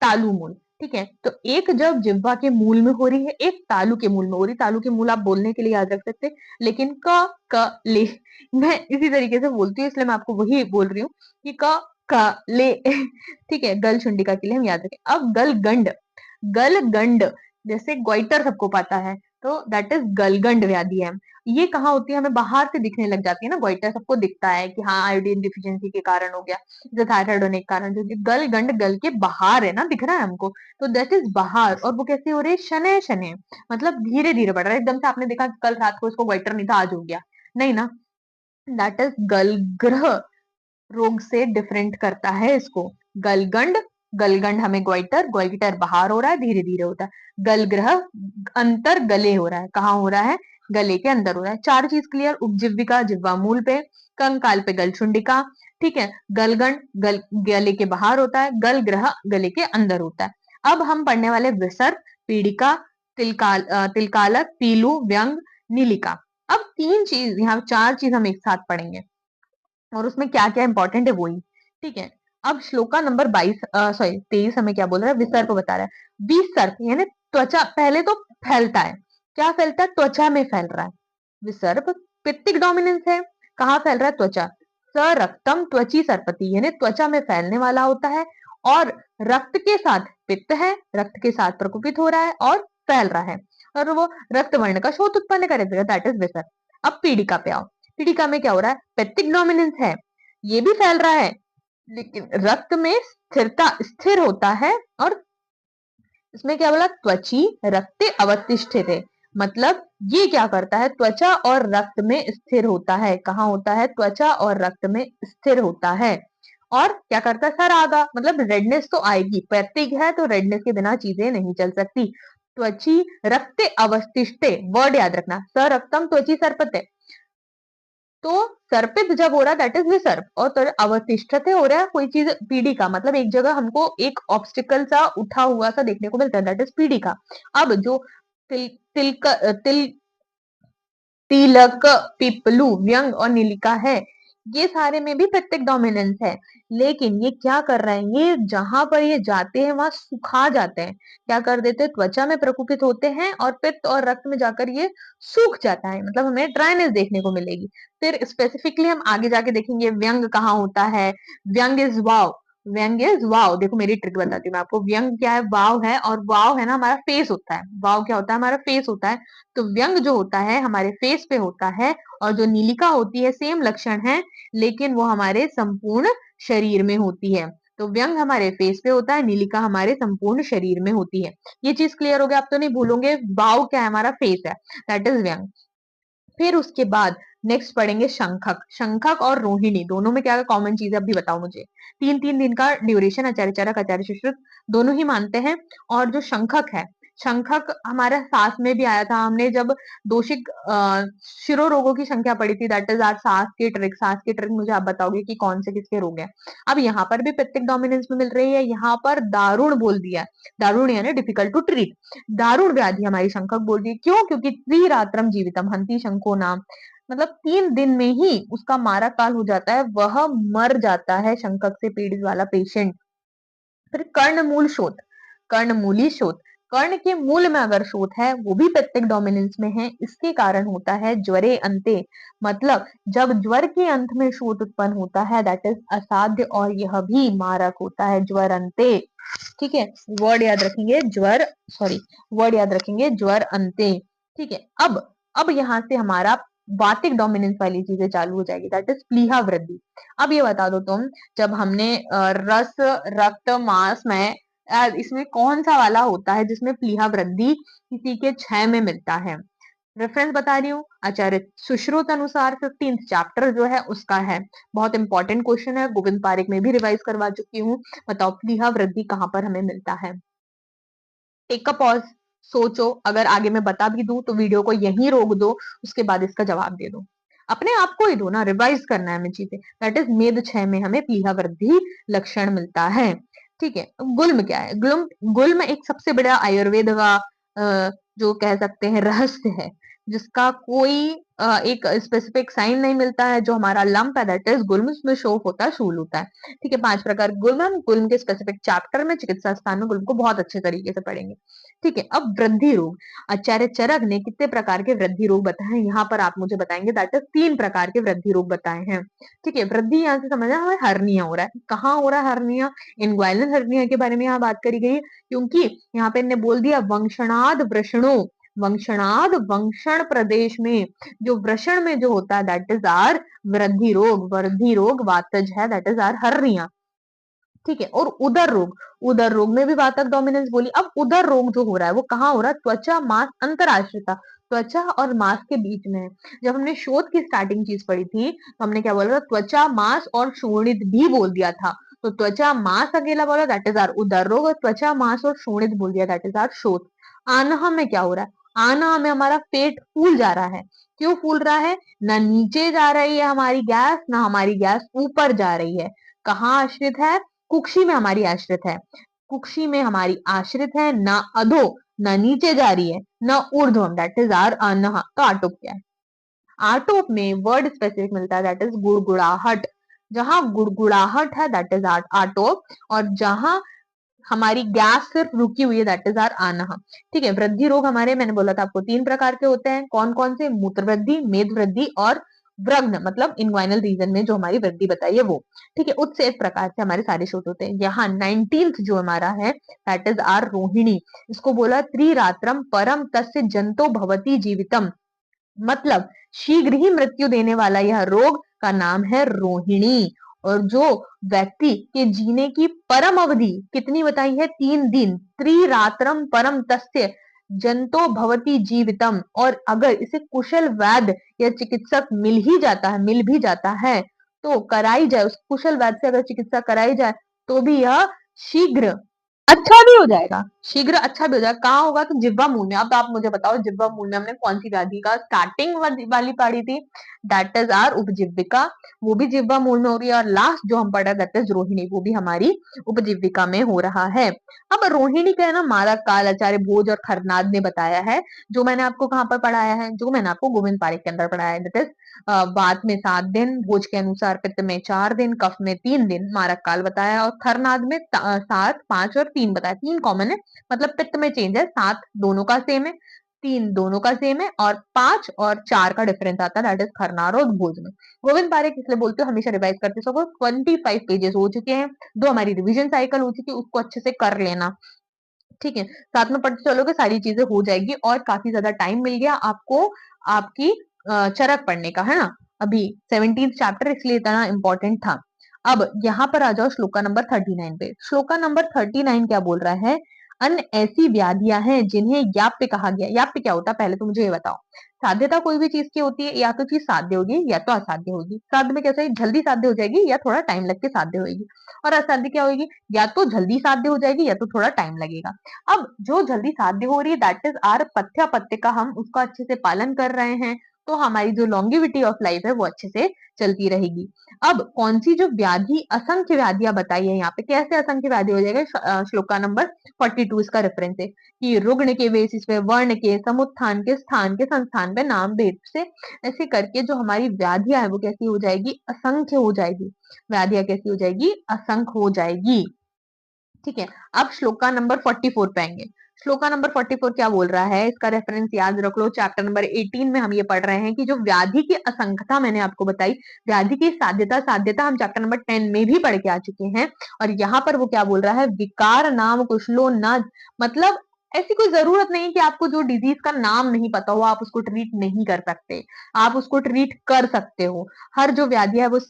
तालु मूल, ठीक है। तो एक जब जिह्वा के मूल में हो रही है, एक तालु के मूल में हो रही। तालु के मूल आप बोलने के लिए याद रख सकते, लेकिन क ले मैं इसी तरीके से बोलती हूँ, इसलिए मैं आपको वही बोल रही हूँ कि क ले ठीक है। गल शुंडिका के लिए हम याद रखें। अब गलगंड, गलगंड जैसे गोइटर सबको पता है, तो दैट इज गलगंड व्याधि है। ये कहाँ होती है, हमें बाहर से दिखने लग जाती है ना, गोइटर सबको दिखता है कि हाँ आयोडीन डिफिशियंसी के कारण हो गया, जो थायराइड होने के कारण, जो गलगंड गल के बाहर है ना, दिख रहा है हमको, तो दैट इज बाहर। और वो कैसे हो रही है, शनै शनै, मतलब धीरे धीरे बढ़ रहा है। एकदम से आपने देखा कल रात को इसको गोइटर नहीं था आज हो गया, नहीं ना। दैट इज गलग्रह रोग से डिफरेंट करता है इसको। गलगंड, गलगंड हमें गोइटर, गोइटर बाहर हो रहा है, धीरे धीरे होता है। गलग्रह अंतर गले हो रहा है, कहाँ हो रहा है, गले के अंदर हो रहा है। चार चीज क्लियर, उपजीविका जिह्वा मूल पे, कंकाल पे गलशुंडिका, ठीक है। गलगंड गले के बाहर होता है, गलग्रह गले के अंदर होता है। अब हम पढ़ने वाले विसर्ग, पीड़िका, तिलकालक, पीलू, व्यंग, नीलिका। अब तीन चीज, यहाँ चार चीज हम एक साथ पढ़ेंगे और उसमें क्या क्या इंपॉर्टेंट है वही, ठीक है। अब श्लोका नंबर 22 सॉरी 23 हमें क्या बोल रहा है, विसर्प बता रहा है। विसर्प यानी त्वचा, पहले तो फैलता है, क्या फैलता है, त्वचा में फैल रहा है। विसर्प पित्तिक डोमिनेंस है, कहाँ फैल रहा है, त्वचा। स रक्तम त्वची सर्पति यानी त्वचा में फैलने वाला होता है, और रक्त के साथ पित्त है, रक्त के साथ प्रकुपित हो रहा है और फैल रहा है, और वो रक्त वर्ण का शोथ उत्पन्न करेगा, दैट इज विसर्प। अब पीड़िका पे आओ, पीड़िका में क्या हो रहा है, पेप्टिक डोमिनेंस है, ये भी फैल रहा है, लेकिन रक्त में स्थिरता, स्थिर होता है। और इसमें क्या बोला, त्वची रक्ते अवतिष्ठित है, मतलब ये क्या करता है, त्वचा और रक्त में स्थिर होता है। कहाँ होता है, त्वचा और रक्त में स्थिर होता है। और क्या करता है, सर आगा, मतलब रेडनेस तो आएगी, पैथिक है तो रेडनेस के बिना चीजें नहीं चल सकती। त्वची रक्ते अवतिष्ठे, वर्ड याद रखना, सर रक्तम त्वची सर्पते, तो सर्पित जब हो रहा है दैट इज विसर्प, और तो अवतिष्ठते हो रहा है कोई चीज, पीढ़ी का मतलब एक जगह हमको एक ऑब्स्टिकल सा उठा हुआ सा देखने को मिलता है, दैट इज पीढ़ी का। अब जो तिल तिल तिलक, पिपलू, व्यंग और नीलिका है, ये सारे में भी पित्तिक डोमिनेंस है, लेकिन ये क्या कर रहे हैं, ये जहां पर ये जाते हैं वहां सुखा जाते हैं, क्या कर देते हैं, त्वचा में प्रकुपित होते हैं और पित्त और रक्त में जाकर ये सूख जाता है, मतलब हमें ड्राइनेस देखने को मिलेगी। फिर स्पेसिफिकली हम आगे जाके देखेंगे व्यंग कहाँ होता है। व्यंग इज वाव, व्यंग इज वाव, देखो मेरी ट्रिक बताती हूँ मैं आपको। व्यंग क्या है, वाव है, और वाव है ना हमारा फेस होता है, वाव क्या होता है, हमारा फेस होता है। तो व्यंग जो होता है हमारे फेस पे होता है, और जो नीलिका होती है सेम लक्षण है, लेकिन वो हमारे संपूर्ण शरीर में होती है। तो व्यंग हमारे फेस पे होता है, नीलिका हमारे संपूर्ण शरीर में होती है। ये चीज क्लियर हो गया, आप तो नहीं भूलोगे, वाव क्या है, हमारा फेस है, दैट इज व्यंग। फिर उसके बाद नेक्स्ट पढ़ेंगे शंखक। शंखक और रोहिणी दोनों में क्या कॉमन चीज है, अभी बताओ मुझे। 3-3 दिन का ड्यूरेशन, आचार्य चरक आचार्य सुश्रुत दोनों ही मानते हैं। और जो शंखक है, शंखक हमारा सांस में भी आया था, हमने जब दोषिक शिरो रोगों की संख्या पढ़ी थी, दैट इज आर सांस की ट्रिक। सांस की ट्रिक मुझे आप बताओगे कि कौन से किसके रोग हैं। अब यहाँ पर भी पित्तिक डोमिनेंस में मिल रही है, यहाँ पर दारुण बोल दिया है, दारुण यानी डिफिकल्ट टू ट्रीट, दारुण व्याधि हमारी शंखक बोल दी। क्यों? क्योंकि त्रिरात्रम जीवितम हंति शंको नाम, मतलब 3 दिन में ही उसका मारा काल हो जाता है, वह मर जाता है शंखक से पीड़ित वाला पेशेंट। फिर कर्णमूल शोथ, कर्णमूली शोथ, कर्ण के मूल में अगर शोथ है वो भी पित्तिक डोमिनेंस में है, इसके कारण होता है ज्वरे अंते, मतलब जब ज्वर के अंत में शोथ उत्पन्न होता है, दैट इज असाध्य, और यह भी मारक होता है, ज्वर अंते। ठीक है, वर्ड याद रखेंगे ज्वर, सॉरी, वर्ड याद रखेंगे ज्वर अंते। ठीक है, अब यहाँ से हमारा वातिक डोमिनेंस वाली चीजें चालू हो जाएगी, दैट इज प्लीहा वृद्धि। अब ये बता दो तुम, जब हमने रस रक्त मांस में इसमें कौन सा वाला होता है जिसमें प्लीहा वृद्धि किसी के क्षय में मिलता है। रेफरेंस बता रही हूँ, आचार्य सुश्रुत अनुसार 15th चैप्टर जो है उसका है, बहुत इंपॉर्टेंट क्वेश्चन है, गोविंद पारिक में भी रिवाइज करवा चुकी हूँ। बताओ प्लीहा वृद्धि कहाँ पर हमें मिलता है। टेक अ पॉज, सोचो, अगर आगे मैं बता भी दूं तो वीडियो को यहीं रोक दो, उसके बाद इसका जवाब दे दो, अपने आप को ही दो ना, रिवाइज करना है हमें चीजें। दैट इज मेद 6 में हमें प्लीहा वृद्धि लक्षण मिलता है। ठीक है, गुल्म क्या है, गुल्म गुल्म एक सबसे बड़ा आयुर्वेद का जो कह सकते हैं रहस्य है, जिसका कोई एक स्पेसिफिक साइन नहीं मिलता है। जो हमारा लंप है दैट इज गुल्म, उसमें शोफ होता है, शूल होता है। ठीक है, 5 प्रकार गुल्म, हम गुल्म के स्पेसिफिक चैप्टर में चिकित्सा स्थान में गुल्म को बहुत अच्छे तरीके से पढ़ेंगे। ठीक है, अब वृद्धि रोग, आचार्य चरक ने कितने प्रकार के वृद्धि रोग बताए हैं, यहाँ पर आप मुझे बताएंगे, दैट इज 3 प्रकार के वृद्धि रोग बताए हैं। ठीक है, वृद्धि यहाँ से समझना हमें हर्निया हो रहा है, कहाँ हो रहा है हर्निया, इनग्वाइनल हर्निया के बारे में यहाँ बात करी गई, क्योंकि यहाँ पे इन्होंने बोल दिया वंशनाद वृषणो, वंशनाद वंशण प्रदेश में जो वृषण में जो होता है दैट इज आर वृद्धि रोग, वृद्धि रोग वातज है, दैट इज आर हर्निया। ठीक है, और उदर रोग, उदर रोग में भी वातक डोमिनेंस बोली। अब उदर रोग जो हो रहा है वो कहाँ हो रहा है, त्वचा मांस अंतराश्रिता, त्वचा और मांस के बीच में है। जब हमने शोध की स्टार्टिंग चीज पढ़ी थी तो हमने क्या बोला था, त्वचा मांस और शोणित भी बोल दिया था। तो त्वचा मांस अकेला बोला दैट इज आर उदर रोग, और त्वचा मांस और शोणित बोल दिया दैट इज आर शोथ। आनह में क्या हो रहा है, आनह में हमारा पेट फूल जा रहा है। क्यों फूल रहा है, ना नीचे जा रही है हमारी गैस, ना हमारी गैस ऊपर जा रही है, कहाँ आश्रित है, कुक्षी में हमारी आश्रित है, कुक्षी में हमारी आश्रित है, ना अधो, ना नीचे जा रही है, ना ऊर्ध्वम, दैट इज आर अनहा। तो आटोप क्या है, आटोप में वर्ड स्पेसिफिक मिलता है दैट इज गुड़गुड़ाहट, जहां गुड़गुड़ाहट है दैट इज आर आटोप, और जहां हमारी गैस सिर्फ रुकी हुई है दैट इज आर आनहा। ठीक है, वृद्धि रोग हमारे, मैंने बोला था आपको 3 प्रकार के होते हैं, कौन कौन से, मूत्र वृद्धि, मेद वृद्धि और व्रग्न, मतलब इनग्वाइनल रीजन में जो हमारी वृद्धि बताई है वो। ठीक है, उत्सेच प्रकार से हमारे सारे शोध होते हैं। यहाँ 19th जो हमारा है दैट इज आर रोहिणी, इसको बोला त्रिरात्रम परम तस्य जंतो भवती जीवितम, मतलब शीघ्र ही मृत्यु देने वाला यह रोग का नाम है रोहिणी। और जो व्यक्ति के जीने की परम अवधि कितनी बताई है, 3 दिन, त्रिरात्रम परम तस्य जंतो भवती जीवितम, और अगर इसे कुशल वैद्य या चिकित्सक मिल भी जाता है तो कराई जाए, उस कुशल वैद्य से अगर चिकित्सा कराई जाए तो भी यह शीघ्र अच्छा भी हो जाएगा, शीघ्र अच्छा भी हो जाएगा। कहाँ होगा? तो जिह्वा मूल में। अब आप मुझे बताओ, जिह्वा मूल में हमने कौन सी व्याधि का स्टार्टिंग वाली पढ़ी थी? दैट इज आर उपजीविका, वो भी जिह्वा मूल में हो रही है। और लास्ट जो हम पढ़ा दैट इज रोहिणी, वो भी हमारी उपजीविका में हो रहा है। अब रोहिणी का है ना मारक काल आचार्य भोज और खरनाद ने बताया है, जो मैंने आपको कहाँ पर पढ़ाया है? जो मैंने आपको गोविंद पारिक के अंदर पढ़ाया है। दैट इज वात में 7 दिन, भोज के अनुसार पित्त में 4 दिन, कफ में 3 दिन मारक काल बताया, और खरनाद में 7, 5 और 3 बताया। 3 कॉमन है, मतलब पित्त में चेंज है। 7 दोनों का सेम है, 3 दोनों का सेम है, और 5 और 4 का डिफरेंस आता है, दैट इज खरनार और भोज में। गोविंद पारिक इसलिए बोलते हो हमेशा रिवाइज करते सको। 25 पेजेस हो चुके हैं, 2 हमारी रिवीजन साइकिल हो चुकी है, उसको अच्छे से कर लेना। ठीक है, साथ में पढ़ते चलोगे सारी चीजें हो जाएगी, और काफी ज्यादा टाइम मिल गया आपको आपकी चरक पढ़ने का, है ना? अभी 17th चैप्टर इसलिए इतना इंपॉर्टेंट था। अब यहाँ पर आ जाओ श्लोका नंबर 39 पे। श्लोका नंबर 39 क्या बोल रहा है? अन्य ऐसी व्याधियां हैं जिन्हें याप्य कहा गया। याप्य क्या होता है पहले तो मुझे ये बताओ। साध्यता कोई भी चीज की होती है, या तो चीज साध्य होगी या तो असाध्य होगी। साध्य में कैसे? जल्दी साध्य हो जाएगी या थोड़ा टाइम लग के साध्य होगी। और असाध्य क्या होगी? या तो जल्दी साध्य हो जाएगी या तो थोड़ा टाइम लगेगा। अब जो जल्दी साध्य हो रही है दैट इज आर पथ्य, पत्य का हम उसका अच्छे से पालन कर रहे हैं, तो हमारी जो लॉन्गिविटी ऑफ लाइफ है वो अच्छे से चलती रहेगी। अब कौन सी जो व्याधि, असंख्य व्याधियां बताई है यहाँ पे, कैसे असंख्य व्याधि हो जाएगा? श्लोका नंबर 42 इसका रेफरेंस है कि रुग्ण के बेसिस पे, वर्ण के, समुत्थान के, स्थान के, संस्थान पे, नाम भेद से, ऐसे करके जो हमारी व्याधियां है वो कैसी हो जाएगी? असंख्य हो जाएगी। व्याधियां कैसी हो जाएगी? असंख्य हो जाएगी। ठीक है, अब श्लोका नंबर 44 पे आएंगे। श्लोका नंबर 44 क्या बोल रहा है? इसका रेफरेंस याद रख लो, चैप्टर नंबर 18 में हम ये पढ़ रहे हैं कि जो व्याधि की असंख्यता मैंने आपको बताई, व्याधि की साध्यता, साध्यता हम चैप्टर नंबर 10 में भी पढ़ के आ चुके हैं। और यहाँ पर वो क्या बोल रहा है? विकार नाम कुशलो न, मतलब ऐसी कोई जरूरत नहीं कि आपको जो डिजीज का नाम नहीं पता हो आप उसको ट्रीट नहीं कर सकते, आप उसको ट्रीट कर सकते हो। हर जो व्याधि है वो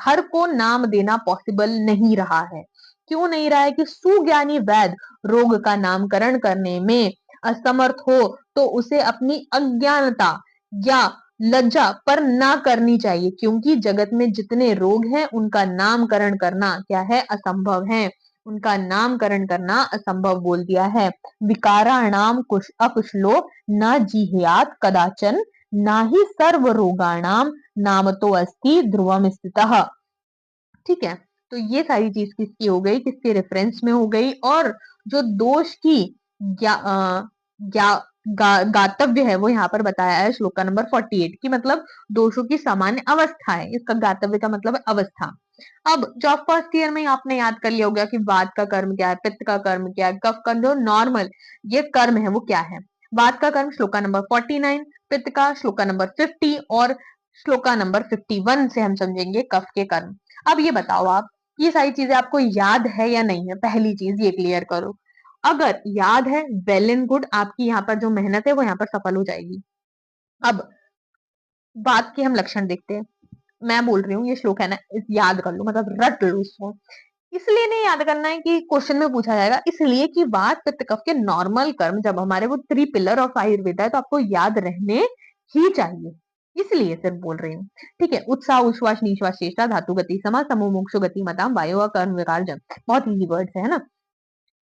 हर को नाम देना पॉसिबल नहीं रहा है। क्यों नहीं रहा है? कि सुज्ञानी वैद्य रोग का नामकरण करने में असमर्थ हो तो उसे अपनी अज्ञानता या लज्जा पर ना करनी चाहिए, क्योंकि जगत में जितने रोग हैं उनका नामकरण करना क्या है? असंभव है। उनका नामकरण करना असंभव बोल दिया है। विकाराणाम कुश अकुशलो न जिह्यात कदाचन, ना ही सर्व रोगाणाम नाम तो अस्ति ध्रुवम स्थितः। ठीक है, तो ये सारी चीज किसकी हो गई? किसके रेफरेंस में हो गई? और जो दोष की ज्ञा, ज्ञा, गातव्य है वो यहाँ पर बताया है श्लोका नंबर 48 की, मतलब दोषों की सामान्य अवस्था है। इसका गातव्य का मतलब है अवस्था। अब जो फर्स्ट ईयर में आपने याद कर लिया होगा कि वात का कर्म क्या है, पित्त का कर्म क्या है, कफ का जो नॉर्मल ये कर्म है वो क्या है। वात का कर्म श्लोका नंबर 49, पित्त का श्लोका नंबर 50, और श्लोका नंबर 51 से हम समझेंगे कफ के कर्म। अब ये बताओ आप, ये सारी चीजें आपको याद है या नहीं है? पहली चीज ये क्लियर करो। अगर याद है वेल एंड गुड, आपकी यहाँ पर जो मेहनत है वो यहाँ पर सफल हो जाएगी। अब बात के हम लक्षण देखते हैं। मैं बोल रही हूँ ये श्लोक है ना, याद कर लो, मतलब रट लो इसको। इसलिए नहीं याद करना है कि क्वेश्चन में पूछा जाएगा, इसलिए कि वात पित्त कफ के नॉर्मल कर्म जब हमारे वो 3 पिलर ऑफ आयुर्वेदा है तो आपको याद रहने ही चाहिए, इसलिए सिर्फ बोल रही हूँ। ठीक है, उत्साह, उश्वास, निश्वास, चेष्टा, धातु गति, समा, समूह, मोक्ष, गति, मताम, वायु, कर्म, विकार, जम। बहुत इजी वर्ड्स है ना।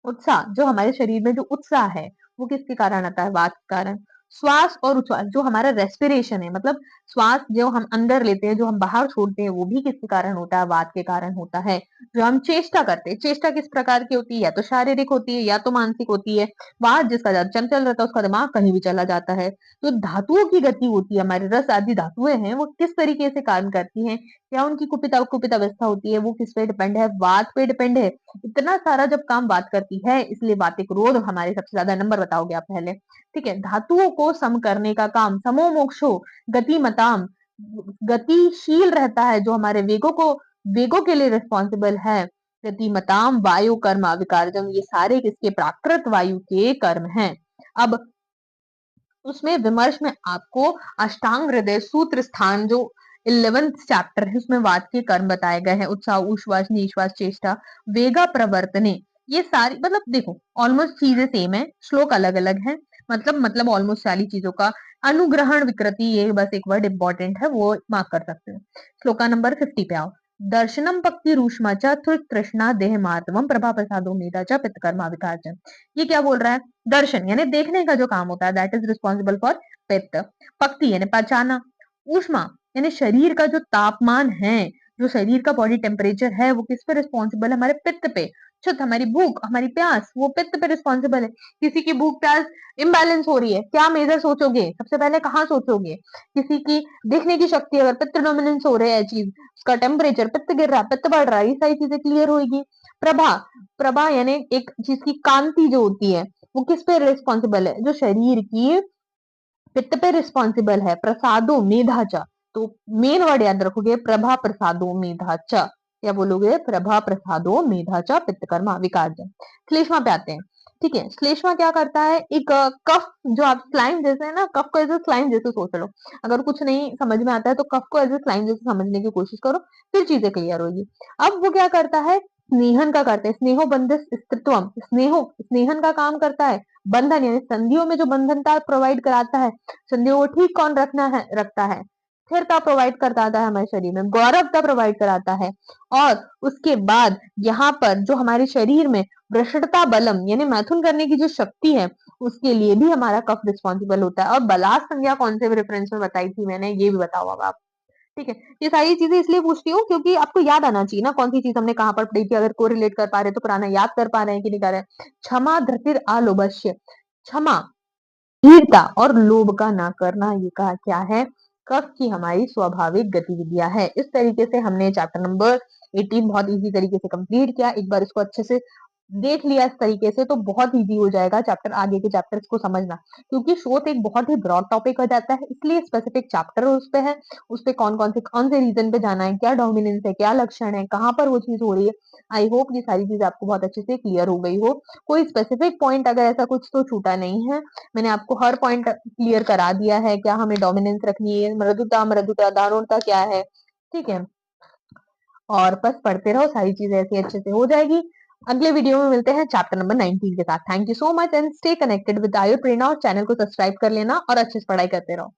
उत्साह, जो हमारे शरीर में जो उत्साह है वो किसके कारण आता है? वात के कारण। श्वास और उच्छ्वास, जो हमारा रेस्पिरेशन है, मतलब श्वास जो हम अंदर लेते हैं जो हम बाहर छोड़ते हैं, वो भी किसके कारण होता है? वात के कारण होता है। जो हम चेष्टा करते हैं, चेष्टा किस प्रकार की होती है? या तो शारीरिक होती है या तो मानसिक होती है। वात जिसका ज्यादा चंचल रहता है उसका दिमाग कहीं भी चला जाता है। तो धातुओं की गति होती है, हमारे रस आदि धातुएं हैं वो किस तरीके से काम करती हैं, क्या उनकी कुपित कुपित अवस्था होती है, वो किस पे डिपेंड है? वात पे डिपेंड है। इतना सारा जब काम बात करती है, इसलिए वातिक रोध हमारे सबसे ज्यादा। नंबर बताओगे आप पहले। ठीक है, धातुओं को सम करने का काम समो मोक्षो गतिमताम, गतिशील रहता है जो हमारे वेगों के लिए रिस्पॉन्सिबल है। गतिमताम वायु कर्म विकारजम, ये सारे किसके? प्राकृत वायु के कर्म हैं। अब उसमें विमर्श में आपको अष्टांग हृदय सूत्र स्थान जो 11th चैप्टर है उसमें वात के कर्म बताए गए हैं। उत्साह, उश्वास, निश्वास, चेष्टा, वेगा, प्रवर्तने, ये सारी, मतलब देखो ऑलमोस्ट चीजें सेम है, श्लोक अलग अलग है, मतलब ऑलमोस्ट सारी चीजों का अनुग्रहण विकृति, ये बस एक वर्ड इंपॉर्टेंट है वो मार्क कर सकते हो। श्लोका नंबर 50 पे आओ। दर्शनम पक्ति रूष्मा च तृष्णा देह मार्दवम प्रभा प्रसादो मेधा च पित्तकर्मा विकार्जन। ये क्या बोल रहा है? दर्शन यानी देखने का जो काम होता है, दैट इज रिस्पॉन्सिबल फॉर पित्त। पक्ति यानी पचाना। ऊष्मा यानी शरीर का जो तापमान है, जो शरीर का बॉडी टेम्परेचर है, वो किस पे रिस्पॉन्सिबल है? हमारे पित्त पे। क्षुत हमारी भूख, हमारी प्यास, वो पित्त पे रिस्पॉन्सिबल है। किसी की भूख प्यास इम्बैलेंस हो रही है, क्या मेजर सोचोगे? सबसे पहले कहाँ सोचोगे? किसी की देखने की शक्ति, अगर पित्त डोमिनेंस हो रहा है चीज, उसका टेम्परेचर, पित्त गिर रहा है, पित्त बढ़ रहा है, ये सारी चीजें क्लियर होगी। प्रभा, प्रभा यानी एक चीज की कांति जो होती है, वो किस पे रिस्पॉन्सिबल है? जो शरीर की पित्त पे रिस्पॉन्सिबल है। प्रसादो मेधाचा, तो मेन वर्ड याद रखोगे, प्रभा प्रसादो मेधाचा। क्या बोलोगे? प्रभा प्रसादो मेधाचा पित्तकर्मा विकार्जन। श्लेष्मा पे आते हैं। ठीक है, श्लेष्मा क्या करता है? एक कफ, जो आप स्लाइम जैसे है ना, कफ को एज स्लाइम जैसे सोच लो। अगर कुछ नहीं समझ में आता है तो कफ को एज स्लाइम जैसे समझने की कोशिश करो, फिर चीजें क्लियर होगी। अब वो क्या करता है? स्नेहन का करता है। स्नेहो बंध स्त्रीत्वम, स्नेहो स्नेहन का काम करता है। बंधन यानी संधियों में जो बंधनता प्रोवाइड कराता है, संधियों को ठीक कौन रखता है? स्थिरता प्रोवाइड कराता है हमारे शरीर में, गौरवता प्रोवाइड कराता है। और उसके बाद यहाँ पर जो हमारे शरीर में वृषणता बलम यानी मैथुन करने की जो शक्ति है, उसके लिए भी हमारा कफ रिस्पॉन्सिबल होता है। और बलास संज्ञा कौन से रेफरेंस में बताई थी मैंने, ये भी बताओ अब आप। ठीक है, ये सारी चीजें इसलिए पूछती हूँ क्योंकि आपको याद आना चाहिए ना, कौन सी चीज हमने कहाँ पर पढ़ी थी। अगर कोरिलेट कर पा रहे तो पुराना याद कर पा रहे हैं कि नहीं कर रहे हैं। क्षमा धृतिर आलोभस्य, क्षमा, धीरता और लोभ का ना करना, ये कहा क्या है? कफ की हमारी स्वाभाविक गतिविधियां है। इस तरीके से हमने चैप्टर नंबर 18 बहुत इजी तरीके से कंप्लीट किया। एक बार इसको अच्छे से देख लिया इस तरीके से तो बहुत इजी हो जाएगा चैप्टर, आगे के चैप्टर्स को समझना। क्योंकि शोध एक बहुत ही ब्रॉड टॉपिक हो जाता है, इसलिए स्पेसिफिक चैप्टर उस पे है, उस पे कौन से रीजन पे जाना है, क्या डोमिनेंस है, क्या लक्षण है, कहाँ पर वो चीज हो रही है। आई होप ये सारी चीज आपको बहुत अच्छे से क्लियर हो गई हो। कोई स्पेसिफिक पॉइंट अगर ऐसा कुछ तो छूटा नहीं है, मैंने आपको हर पॉइंट क्लियर करा दिया है। क्या हमें डोमिनेंस रखनी है, मृदुता, मृदुता दारुणता क्या है, ठीक है। और बस पढ़ते रहो, सारी चीजें ऐसी अच्छे से हो जाएगी। अगले वीडियो में मिलते हैं चैप्टर नंबर 19 के साथ। Thank you so much and stay connected with Ayur Prerna, और चैनल को सब्सक्राइब कर लेना और अच्छे से पढ़ाई करते रहो।